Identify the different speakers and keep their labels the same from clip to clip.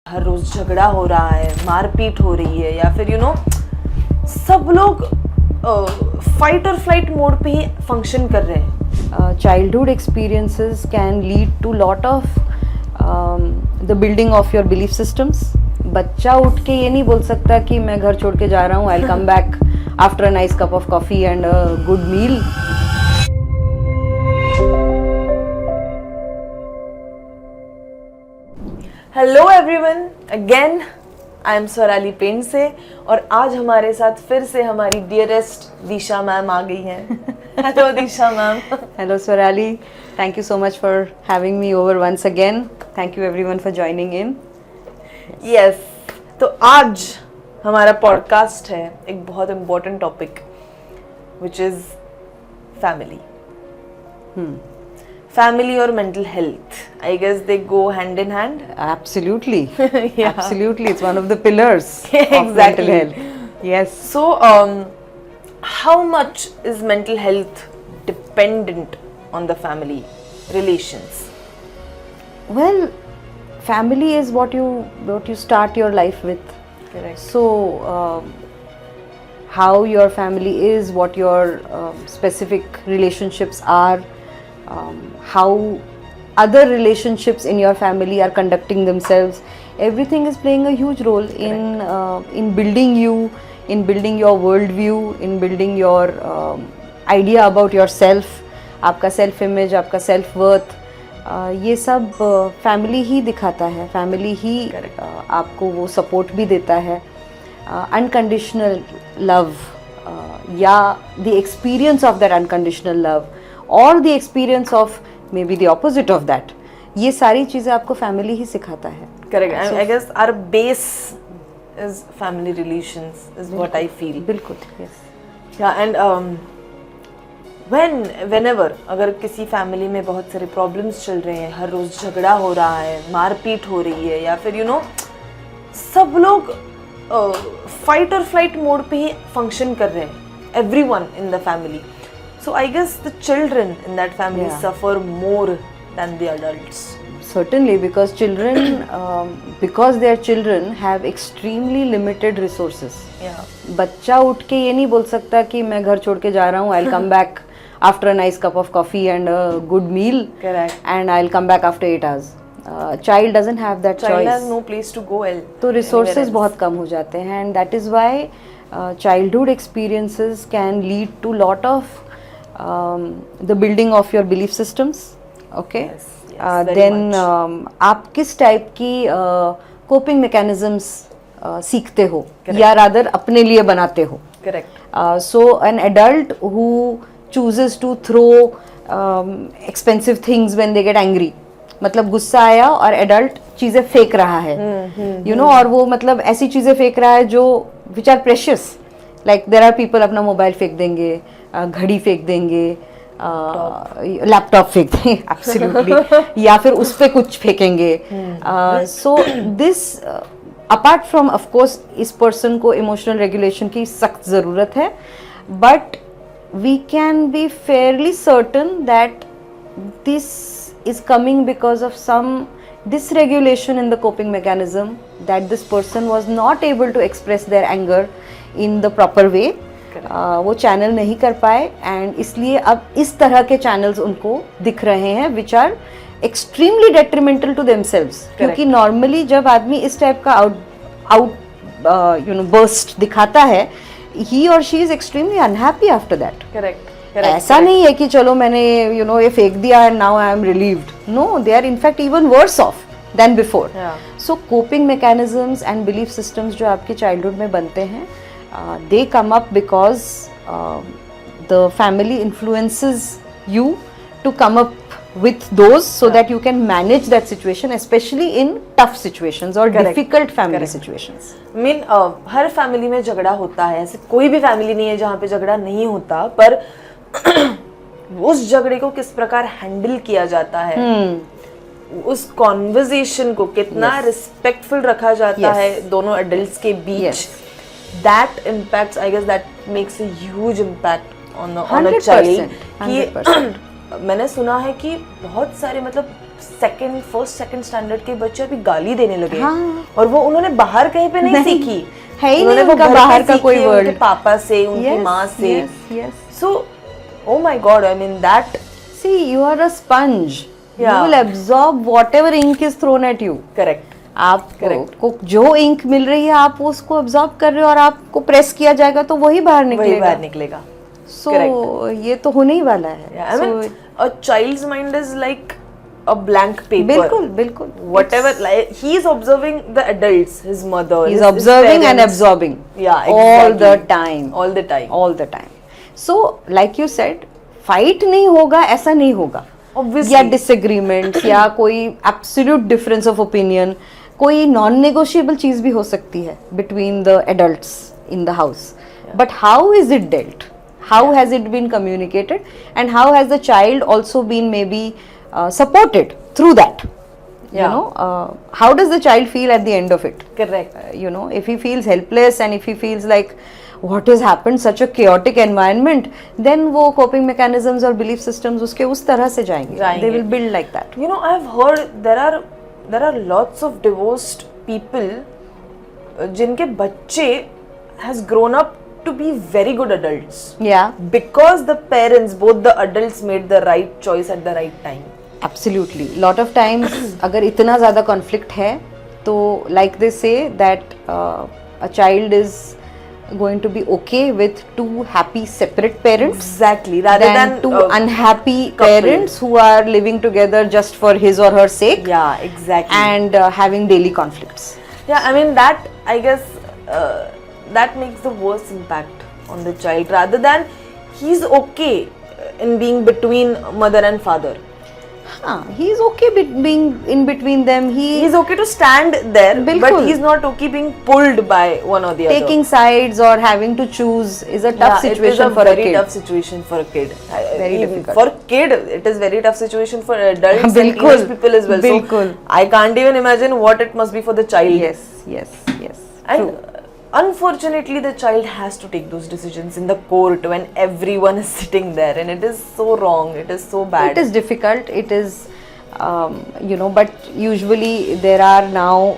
Speaker 1: हर रोज झगड़ा हो रहा है, मारपीट हो रही है, या फिर सब लोग फाइट और फ्लाइट मोड पे ही फंक्शन कर रहे हैं.
Speaker 2: Childhood experiences can lead to lot of the building of your belief systems. बच्चा उठ के ये नहीं बोल सकता कि मैं घर छोड़ के जा रहा हूँ, I'll come back after a nice cup of coffee and a good meal.
Speaker 1: Hello everyone, again I am Swarali Pente से, और आज हमारे साथ फिर से हमारी डियरेस्ट दिशा मैम आ गई हैं. Hello Disha ma'am.
Speaker 2: Hello Swarali, thank you so much for having me over once again. Thank you everyone for joining in.
Speaker 1: Yes, तो आज हमारा पॉडकास्ट है एक बहुत important topic which is family. Family और mental health, I guess they go hand in hand.
Speaker 2: Absolutely.
Speaker 1: Yeah.
Speaker 2: Absolutely, it's one of the pillars of
Speaker 1: Exactly.
Speaker 2: mental health. Yes.
Speaker 1: So, how much is mental health dependent on the family relations?
Speaker 2: Well, family is what you start your life with.
Speaker 1: Correct.
Speaker 2: So, how your family is, what your specific relationships are, how other relationships in your family are conducting themselves, everything is playing a huge role in building you, in building your worldview, in building your idea about yourself, आपका self image, आपका self worth. ये सब family ही दिखाता है, family ही आपको वो support भी देता है. अनकंडीशनल लव या the experience of that unconditional love और the experience of maybe the opposite of that, ये सारी चीज़ें आपको फैमिली ही सिखाता है.
Speaker 1: Correct. I guess our base is family relations, is what I feel.
Speaker 2: बिल्कुल. yes.
Speaker 1: Yeah, and whenever अगर किसी फैमिली में बहुत सारे प्रॉब्लम्स चल रहे हैं, हर रोज झगड़ा हो रहा है, मारपीट हो रही है, या फिर सब लोग फाइट और फ्लाइट मोड पे ही फंक्शन कर रहे हैं, everyone in the family. So I guess the children in that family suffer more than the adults.
Speaker 2: Certainly, because children, because they are children, have extremely limited resources.
Speaker 1: Yeah.
Speaker 2: बच्चा उठ के ये नहीं बोल सकता कि मैं घर छोड़ के जा रहा हूँ, I'll come back after a nice cup of coffee and a good meal.
Speaker 1: Correct.
Speaker 2: And I'll come back after 8 hours. Child doesn't have that
Speaker 1: Child
Speaker 2: choice.
Speaker 1: has no place to go.
Speaker 2: तो resources बहुत कम हो जाते हैं, and that is why childhood experiences can lead to lot of the building of your belief systems. Okay.
Speaker 1: Yes, very
Speaker 2: Then
Speaker 1: much.
Speaker 2: आप किस type की coping mechanisms सीखते हो या rather अपने लिए बनाते हो.
Speaker 1: Correct.
Speaker 2: So an adult who chooses to throw expensive things when they get angry, मतलब गुस्सा आया और एडल्ट चीज़ें फेंक रहा है, और वो मतलब ऐसी चीज़ें फेंक रहा है जो which are precious, like there are people अपना मोबाइल फेंक देंगे, घड़ी फेंक देंगे, लैपटॉप फेंक देंगे, एब्सोल्युटली, या फिर उस पर कुछ फेंकेंगे. So this apart from of course इस पर्सन को इमोशनल रेगुलेशन की सख्त ज़रूरत है, but we can be fairly certain that this is coming because of some dysregulation in the coping mechanism, that this person was not able to express their anger in the proper way. वो channel नहीं कर पाए, and इसलिए अब इस तरह के channels उनको दिख रहे हैं which are extremely detrimental to themselves. क्योंकि नॉर्मली जब आदमी इस टाइप का बर्स्ट दिखाता है, he or she is extremely unhappy after that.
Speaker 1: Correct.
Speaker 2: ऐसा नहीं है कि चलो मैंने ये फेंक दिया and now I am relieved. No, they are in fact even worse off than before.
Speaker 1: Yeah.
Speaker 2: So coping mechanisms and belief systems जो आपके childhood में बनते हैं, they come up because the family influences you to come up with those so that you can manage that situation, especially in tough situations or difficult family situations.
Speaker 1: Her family में झगड़ा होता है, ऐसे कोई भी फैमिली नहीं है जहाँ पे झगड़ा नहीं होता, पर उस झगड़े को किस प्रकार हैंडल किया जाता है, उस कॉन्वर्सेशन को कितना रिस्पेक्टफुल रखा जाता है दोनों एडल्ट्स के बीच, that impacts, I guess that makes a huge impact on a child. कि मैंने सुना है कि बहुत सारे मतलब फर्स्ट सेकंड स्टैंडर्ड के बच्चे अभी गाली देने लगे हैं।
Speaker 2: हाँ।
Speaker 1: और वो उन्होंने बाहर कहीं पे नहीं सीखी,
Speaker 2: है ही
Speaker 1: उन्होंने
Speaker 2: नहीं
Speaker 1: वो
Speaker 2: उनका
Speaker 1: घर पे
Speaker 2: बाहर का
Speaker 1: सीखी
Speaker 2: कोई
Speaker 1: है,
Speaker 2: वर्ल्ड।
Speaker 1: उनके पापा से, उनकी माँ से। सो oh my god, I mean that,
Speaker 2: see, you are a sponge. You
Speaker 1: Yeah.
Speaker 2: will absorb whatever ink is thrown at you.
Speaker 1: correct.
Speaker 2: आपको जो इंक मिल रही है आप उसको अब्जॉर्ब कर रहे हो और आपको प्रेस किया जाएगा तो वही बाहर
Speaker 1: वही
Speaker 2: निकलेगा।
Speaker 1: बाहर निकलेगा।
Speaker 2: सो ये तो होने ही वाला है।
Speaker 1: Yeah, I mean, a child's mind is like a blank paper.
Speaker 2: बिल्कुल बिल्कुल।
Speaker 1: Whatever, like he is observing the adults, his mother.
Speaker 2: He's
Speaker 1: his
Speaker 2: observing and
Speaker 1: parents.
Speaker 2: absorbing.
Speaker 1: Yeah,
Speaker 2: all the
Speaker 1: exactly.
Speaker 2: time.
Speaker 1: All the time.
Speaker 2: All the time. So like you said, fight नहीं होगा ऐसा नहीं होगा।
Speaker 1: Obviously.
Speaker 2: या disagreements या कोई absolute difference of opinion, कोई non negotiable चीज भी हो सकती है between the adults in the house. But how is it dealt? How has it been communicated? And how has the child also been maybe supported through that? You
Speaker 1: Yeah.
Speaker 2: know, how does the child feel at the end of it?
Speaker 1: Correct.
Speaker 2: You know, if he feels helpless and if he feels like what has happened, such a chaotic environment, then वो coping mechanisms और belief systems उसके उस तरह से जाएंगे। They will build like that.
Speaker 1: You know, I've heard there are lots of divorced people जिनके बच्चे has grown up to be very good adults
Speaker 2: Yeah,
Speaker 1: because the parents, both the adults, made the right choice at the right time.
Speaker 2: absolutely. Lot of times अगर इतना ज़्यादा conflict है तो like they say that a child is going to be okay with two happy separate parents
Speaker 1: Exactly, rather
Speaker 2: than
Speaker 1: than
Speaker 2: two unhappy
Speaker 1: couple.
Speaker 2: parents who are living together just for his or her sake
Speaker 1: yeah, exactly.
Speaker 2: and having daily conflicts.
Speaker 1: Yeah, I mean that, I guess that makes the worst impact on the child rather than he's okay in being between mother and father.
Speaker 2: He is okay being in between them.
Speaker 1: He's okay to stand there, but
Speaker 2: बिल्कुल।
Speaker 1: he's not okay being pulled by one or the other.
Speaker 2: taking sides or having to choose is a tough
Speaker 1: Yeah,
Speaker 2: situation
Speaker 1: it is
Speaker 2: for
Speaker 1: a
Speaker 2: a
Speaker 1: very
Speaker 2: kid.
Speaker 1: tough situation for a kid.
Speaker 2: Very
Speaker 1: Even
Speaker 2: difficult.
Speaker 1: for kid, it is very tough situation for adults and
Speaker 2: बिल्कुल,
Speaker 1: teenage people as well.
Speaker 2: बिल्कुल।
Speaker 1: So I can't even imagine what it must be for the child.
Speaker 2: Yes.
Speaker 1: And
Speaker 2: True.
Speaker 1: unfortunately, the child has to take those decisions in the court when everyone is sitting there, and it is so wrong. It is so bad.
Speaker 2: It is difficult. It is, but usually there are now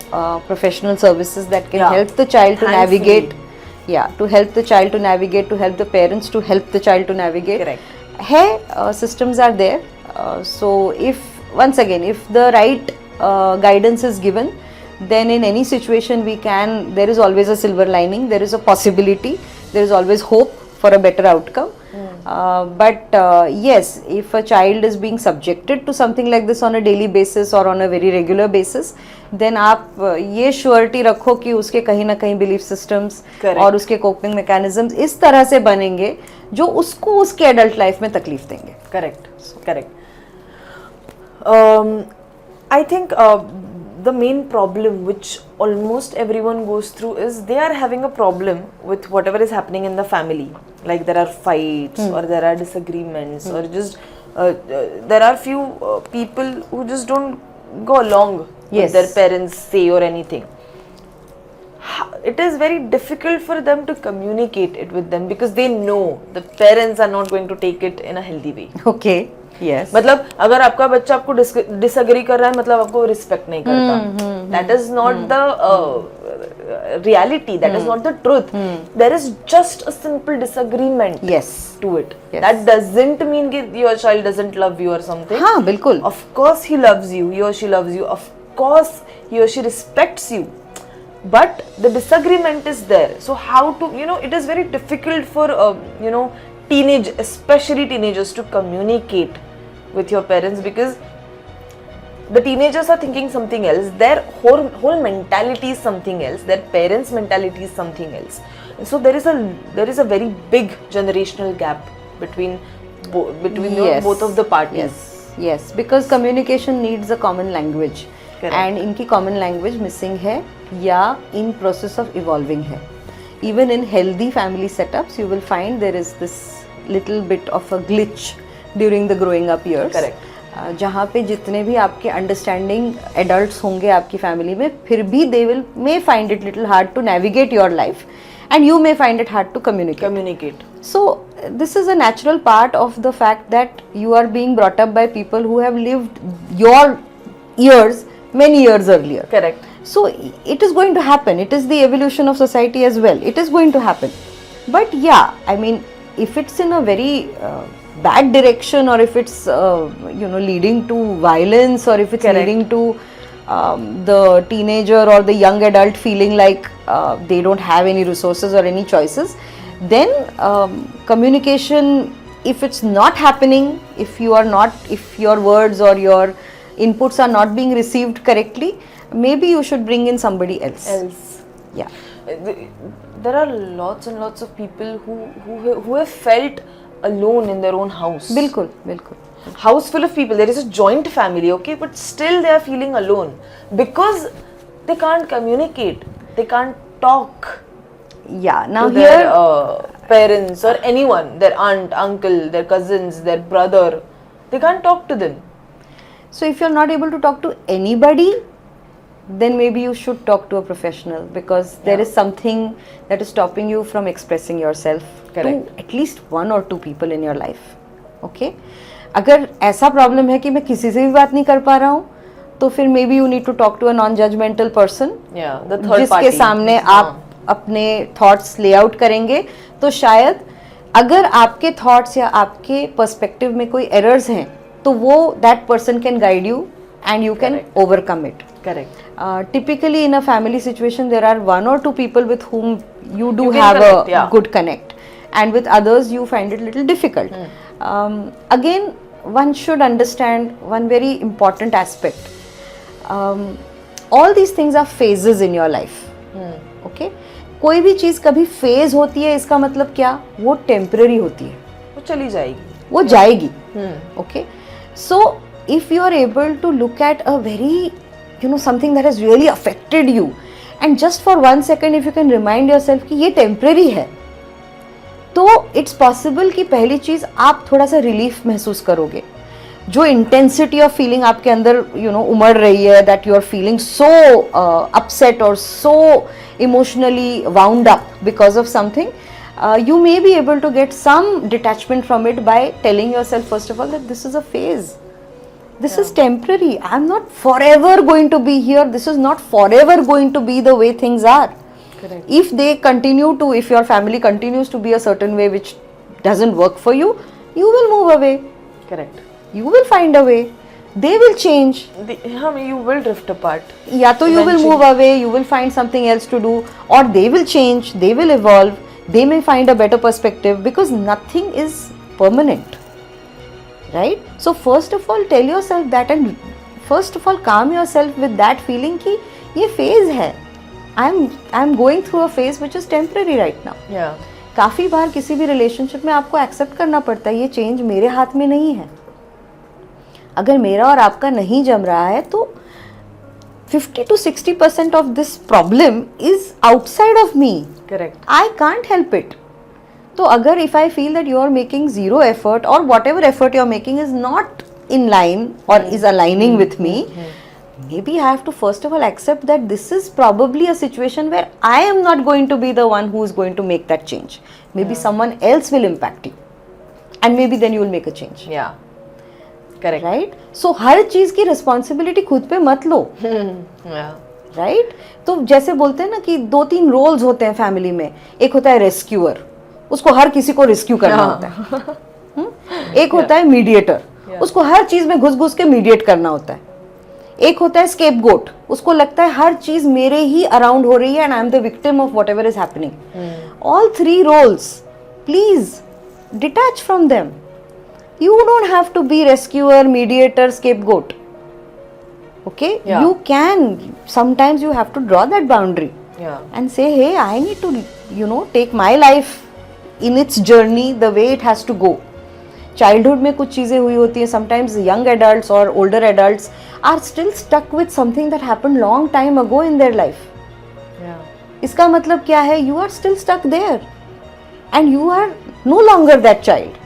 Speaker 2: professional services that can
Speaker 1: Yeah.
Speaker 2: help the child to
Speaker 1: Thankfully.
Speaker 2: navigate. Yeah, to help the child to navigate, to help the parents to help the child to navigate.
Speaker 1: Correct.
Speaker 2: Systems are there. So if the right guidance is given, then in any situation there is always a silver lining, there is a possibility, there is always hope for a better outcome. But yes, if a child is being subjected to something like this on a daily basis or on a very regular basis, then आप ये surety रखो कि उसके कहीं ना कहीं belief systems
Speaker 1: Correct.
Speaker 2: और उसके coping mechanisms इस तरह से बनेंगे जो उसको उसके adult life में तकलीफ देंगे।
Speaker 1: Correct. I think the main problem which almost everyone goes through is they are having a problem with whatever is happening in the family. Like there are fights or there are disagreements or just there are few people who just don't go along
Speaker 2: Yes.
Speaker 1: with their parents' say or anything. It is very difficult for them to communicate it with them because they know the parents are not going to take it in a healthy way.
Speaker 2: Okay. Yes.
Speaker 1: मतलब अगर आपका बच्चा आपको disagree कर रहा है मतलब आपको रिस्पेक्ट नहीं करता, that is not the reality, that is not the truth, there is just a simple disagreement
Speaker 2: Yes.
Speaker 1: To it,
Speaker 2: Yes.
Speaker 1: That doesn't mean कि your child doesn't love you और समथिंग.
Speaker 2: हाँ बिल्कुल.
Speaker 1: Of course he loves you, he or she loves you, of course he or she respects you, but the disagreement is there. So how to, it is very difficult for especially teenagers to communicate with your parents because the teenagers are thinking something else, their whole mentality is something else, their parents' mentality is something else, and so there is a very big generational gap between both of the parties.
Speaker 2: Yes, because communication needs a common language.
Speaker 1: Correct.
Speaker 2: And इनकी common language missing है या in process of evolving है. Even in healthy family setups, you will find there is this little bit of a glitch during the growing up years.
Speaker 1: Correct.
Speaker 2: जहाँ पे जितने भी आपके understanding adults होंगे आपकी फैमिली में, फिर भी दे may find it little hard to navigate your life and you may find it hard to communicate. So this is a natural part of the fact that you are being brought up by people who have lived your years, many years earlier.
Speaker 1: Correct.
Speaker 2: So it is going to happen. It is the evolution of society as well. It is going to happen. But yeah, I mean, if it's in a very bad direction, or if it's leading to violence, or if it's
Speaker 1: Correct.
Speaker 2: leading to the teenager or the young adult feeling like they don't have any resources or any choices, then communication, if it's not happening, if your words or your inputs are not being received correctly, maybe you should bring in somebody else. Yeah.
Speaker 1: There are lots and lots of people who have felt alone in their own house.
Speaker 2: बिल्कुल.
Speaker 1: House full of people, there is a joint family, okay, but still they are feeling alone because they can't communicate, they can't talk
Speaker 2: Yeah. Now
Speaker 1: to
Speaker 2: here,
Speaker 1: their parents or anyone, their aunt, uncle, their cousins, their brother. They can't talk to them.
Speaker 2: so if you're not able to talk to anybody, then maybe you should talk to a professional, because there is something that is stopping you from expressing yourself
Speaker 1: Correct.
Speaker 2: to at least one or two people in your life. Okay? अगर ऐसा problem है कि मैं किसी से भी बात नहीं कर पा रहा हूँ, तो फिर maybe you need to talk to a non judgemental person,
Speaker 1: Yeah, the third
Speaker 2: जिसके
Speaker 1: party.
Speaker 2: सामने
Speaker 1: हाँ.
Speaker 2: आप अपने थॉट्स ले आउट करेंगे. तो शायद अगर आपके थॉट्स या आपके पर्सपेक्टिव में कोई एरर्स हैं, तो वो that person can guide you and you can
Speaker 1: Correct.
Speaker 2: Overcome it.
Speaker 1: Correct.
Speaker 2: Typically in a family situation, there are one or two people with whom you do
Speaker 1: You can
Speaker 2: have
Speaker 1: connect,
Speaker 2: a
Speaker 1: yeah.
Speaker 2: good connect, and with others you find it little difficult. Again, one should understand one very important aspect. All these things are phases in your life. Okay? कोई भी चीज कभी phase होती है, इसका मतलब क्या? वो टेम्पररी होती है,
Speaker 1: वो चली जाएगी.
Speaker 2: वो जाएगी. Okay? So if you are able to look at a very, something that has really affected you, and just for 1 second if you can remind yourself कि ये temporary है, तो it's possible कि पहली चीज आप थोड़ा सा रिलीफ महसूस करोगे. जो इंटेंसिटी ऑफ फीलिंग आपके अंदर उमड़ रही है, that you are feeling so upset और so emotionally wound up because of something, you may be able to get some detachment from it by telling yourself first of all that this is a phase, this is temporary, I'm not forever going to be here, this is not forever going to be the way things are.
Speaker 1: Correct.
Speaker 2: If they continue to, if your family continues to be a certain way which doesn't work for you, you will move away,
Speaker 1: Correct.
Speaker 2: you will find a way, they will change.
Speaker 1: You will drift apart.
Speaker 2: या तो you will
Speaker 1: Eventually.
Speaker 2: move away, you will find something else to do, or they will change, they will evolve, they may find a better perspective, because nothing is permanent, right? So first of all tell yourself that, and first of all calm yourself with that feeling कि ये phase है, I'm going through a phase which is temporary right now.
Speaker 1: Yeah.
Speaker 2: काफ़ी बार किसी भी relationship में आपको accept करना पड़ता है, ये चेंज मेरे हाथ में नहीं है. अगर मेरा और आपका नहीं जम रहा है, तो 50 to 60% of this problem is outside of me.
Speaker 1: Correct.
Speaker 2: I can't help it. तो अगर if I feel that you are making zero effort, or whatever effort you are making is not in line or is aligning with me, maybe I have to first of all accept that this is probably a situation where I am not going to be the one who is going to make that change. Maybe someone else will impact you, and maybe then you will make a change.
Speaker 1: Yeah. Correct.
Speaker 2: Right? So हर चीज की responsibility खुद पे मत लो.
Speaker 1: Yeah.
Speaker 2: Right? तो जैसे बोलते हैं ना कि 2-3 रोल्स होते हैं फैमिली में. एक होता है रेस्क्यूअर, उसको हर किसी को रेस्क्यू करना होता है. एक होता है मीडिएटर, उसको हर चीज में घुस घुस के मीडिएट करना होता है. एक होता है स्केपगोट, उसको लगता है हर चीज मेरे ही अराउंड हो रही है and I am the victim of whatever is happening. All 3 roles, please detach from them. You don't have to be rescuer, mediator, scapegoat. Okay?
Speaker 1: Yeah.
Speaker 2: You can, sometimes you have to draw that boundary
Speaker 1: Yeah.
Speaker 2: and say, hey, I need to, take my life in its journey the way it has to go. Childhood में कुछ चीज़ें हुई होती हैं. Sometimes young adults or older adults are still stuck with something that happened long time ago in their life.
Speaker 1: Yeah.
Speaker 2: इसका मतलब क्या है? You are still stuck there and you are no longer that child.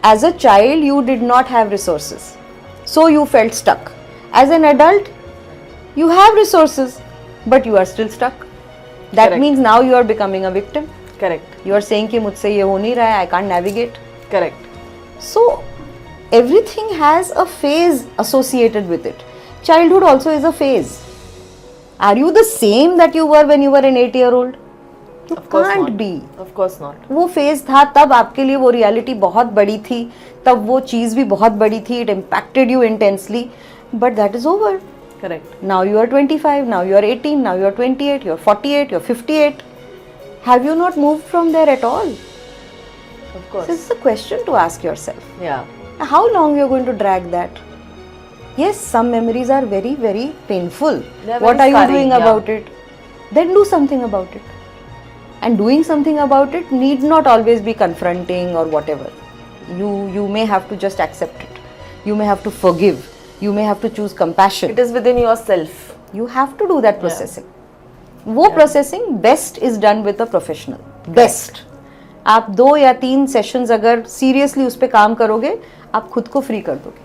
Speaker 2: As a child, you did not have resources, so you felt stuck. As an adult, you have resources, but you are still stuck. That
Speaker 1: Correct.
Speaker 2: means now you are becoming a victim.
Speaker 1: Correct.
Speaker 2: You are saying कि मुझसे ये हो नहीं रहा है, I can't navigate.
Speaker 1: Correct.
Speaker 2: So everything has a phase associated with it. childhood also is a phase. Are you the same that you were when you were an 8-year-old? You
Speaker 1: Of course
Speaker 2: can't
Speaker 1: not.
Speaker 2: be.
Speaker 1: Of course not.
Speaker 2: वो phase था, तब आपके लिए वो reality बहुत बड़ी थी, तब वो चीज़ भी बहुत बड़ी थी, it impacted you intensely, but that is over.
Speaker 1: Correct.
Speaker 2: Now you are 25, now you are 18, now you are 28, you are 48, you are 58. Have you not moved from there at all?
Speaker 1: Of course.
Speaker 2: This is a question to ask yourself.
Speaker 1: Yeah.
Speaker 2: How long you are going to drag that? Yes, some memories are very, very painful.
Speaker 1: They are
Speaker 2: What
Speaker 1: very
Speaker 2: are you
Speaker 1: scarring,
Speaker 2: doing
Speaker 1: yeah.
Speaker 2: about it? Then do something about it. And doing something about it need not always be confronting or whatever. You may have to just accept it. You may have to forgive. You may have to choose compassion.
Speaker 1: It is within yourself.
Speaker 2: You have to do that processing. वो processing best is done with a professional. Best. आप 2 या 3 sessions अगर seriously उस पर काम करोगे, आप खुद को फ्री कर दोगे.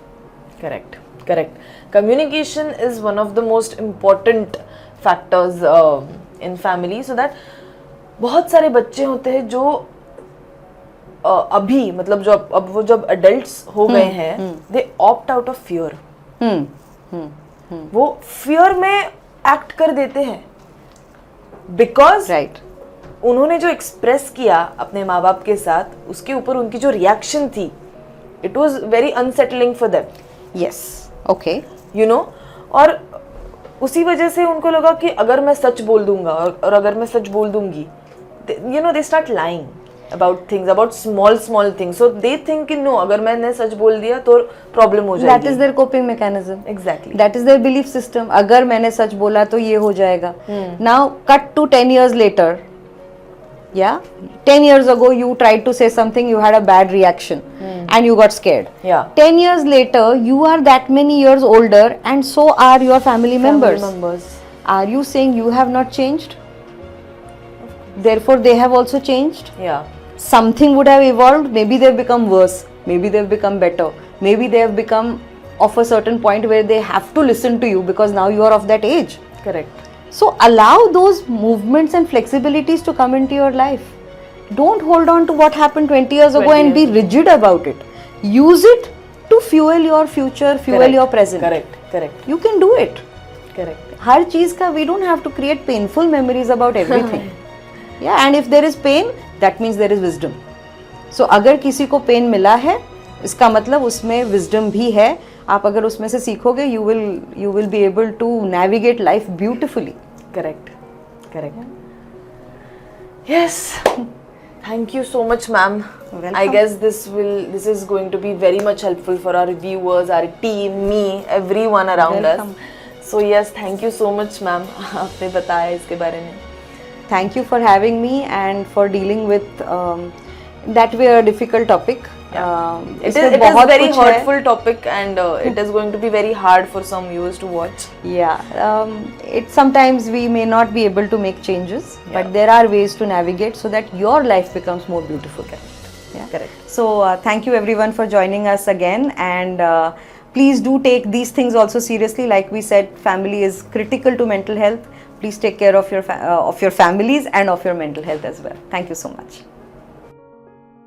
Speaker 1: Correct. Correct. Communication is one of the most important factors in family, so that बहुत सारे बच्चे होते हैं जो अभी मतलब जो अब वो जब adults हो गए हैं, they opt out of fear. वो fear में act कर देते हैं because
Speaker 2: Right.
Speaker 1: उन्होंने जो एक्सप्रेस किया अपने माँ बाप के साथ, उसके ऊपर उनकी जो रिएक्शन थी, it was very unsettling for them.
Speaker 2: Yes. Okay.
Speaker 1: You know, और उसी वजह से उनको लगा कि अगर मैं सच बोल दूंगा और अगर मैं सच बोल दूंगी, you know, they start lying about things, about small things. So they think कि नो, अगर मैंने सच बोल दिया तो प्रॉब्लम हो जाएगी.
Speaker 2: That is their coping mechanism.
Speaker 1: Exactly.
Speaker 2: That is their belief system. अगर मैंने सच बोला तो ये हो जाएगा. Now cut to 10 years later. Yeah, 10 years ago you tried to say something, you had a bad reaction and you got scared.
Speaker 1: Yeah.
Speaker 2: 10 years later you are that many years older and so are your family members. Are you saying you have not changed? Therefore they have also changed.
Speaker 1: Yeah.
Speaker 2: Something would have evolved. Maybe they've become worse, maybe they've become better, maybe they have become of a certain point where they have to listen to you because now you are of that age.
Speaker 1: Correct.
Speaker 2: So allow those movements and flexibilities to come into your life. Don't hold on to what happened 20 years ago
Speaker 1: 20
Speaker 2: and be
Speaker 1: years
Speaker 2: rigid about it. Use it to fuel your future, fuel
Speaker 1: Correct.
Speaker 2: your present.
Speaker 1: Correct.
Speaker 2: You can do it.
Speaker 1: Correct.
Speaker 2: हर चीज का we don't have to create painful memories about everything. Yeah, and if there is pain, that means there is wisdom. So अगर किसी को pain मिला है, इसका मतलब उसमें wisdom भी है. आप अगर उसमें से सीखोगे, you will be able to navigate life beautifully.
Speaker 1: Correct. Yes. Thank you so much, ma'am.
Speaker 2: Welcome.
Speaker 1: I guess this is going to be very much helpful for our viewers, our team, me, everyone around
Speaker 2: Welcome.
Speaker 1: us. So yes, thank you so much, ma'am. आपने बताया इसके बारे में.
Speaker 2: Thank you for having me and for dealing with that way a difficult topic.
Speaker 1: It
Speaker 2: इसमें
Speaker 1: is
Speaker 2: बहुत
Speaker 1: very
Speaker 2: कुछ है.
Speaker 1: hurtful topic and it is going to be very hard for some viewers to watch.
Speaker 2: Yeah, it sometimes we may not be able to make changes, but there are ways to navigate so that your life becomes more beautiful. Yeah.
Speaker 1: Correct.
Speaker 2: So thank you everyone for joining us again, and please do take these things also seriously. Like we said, family is critical to mental health. Please take care of your families and of your mental health as well. Thank you so much.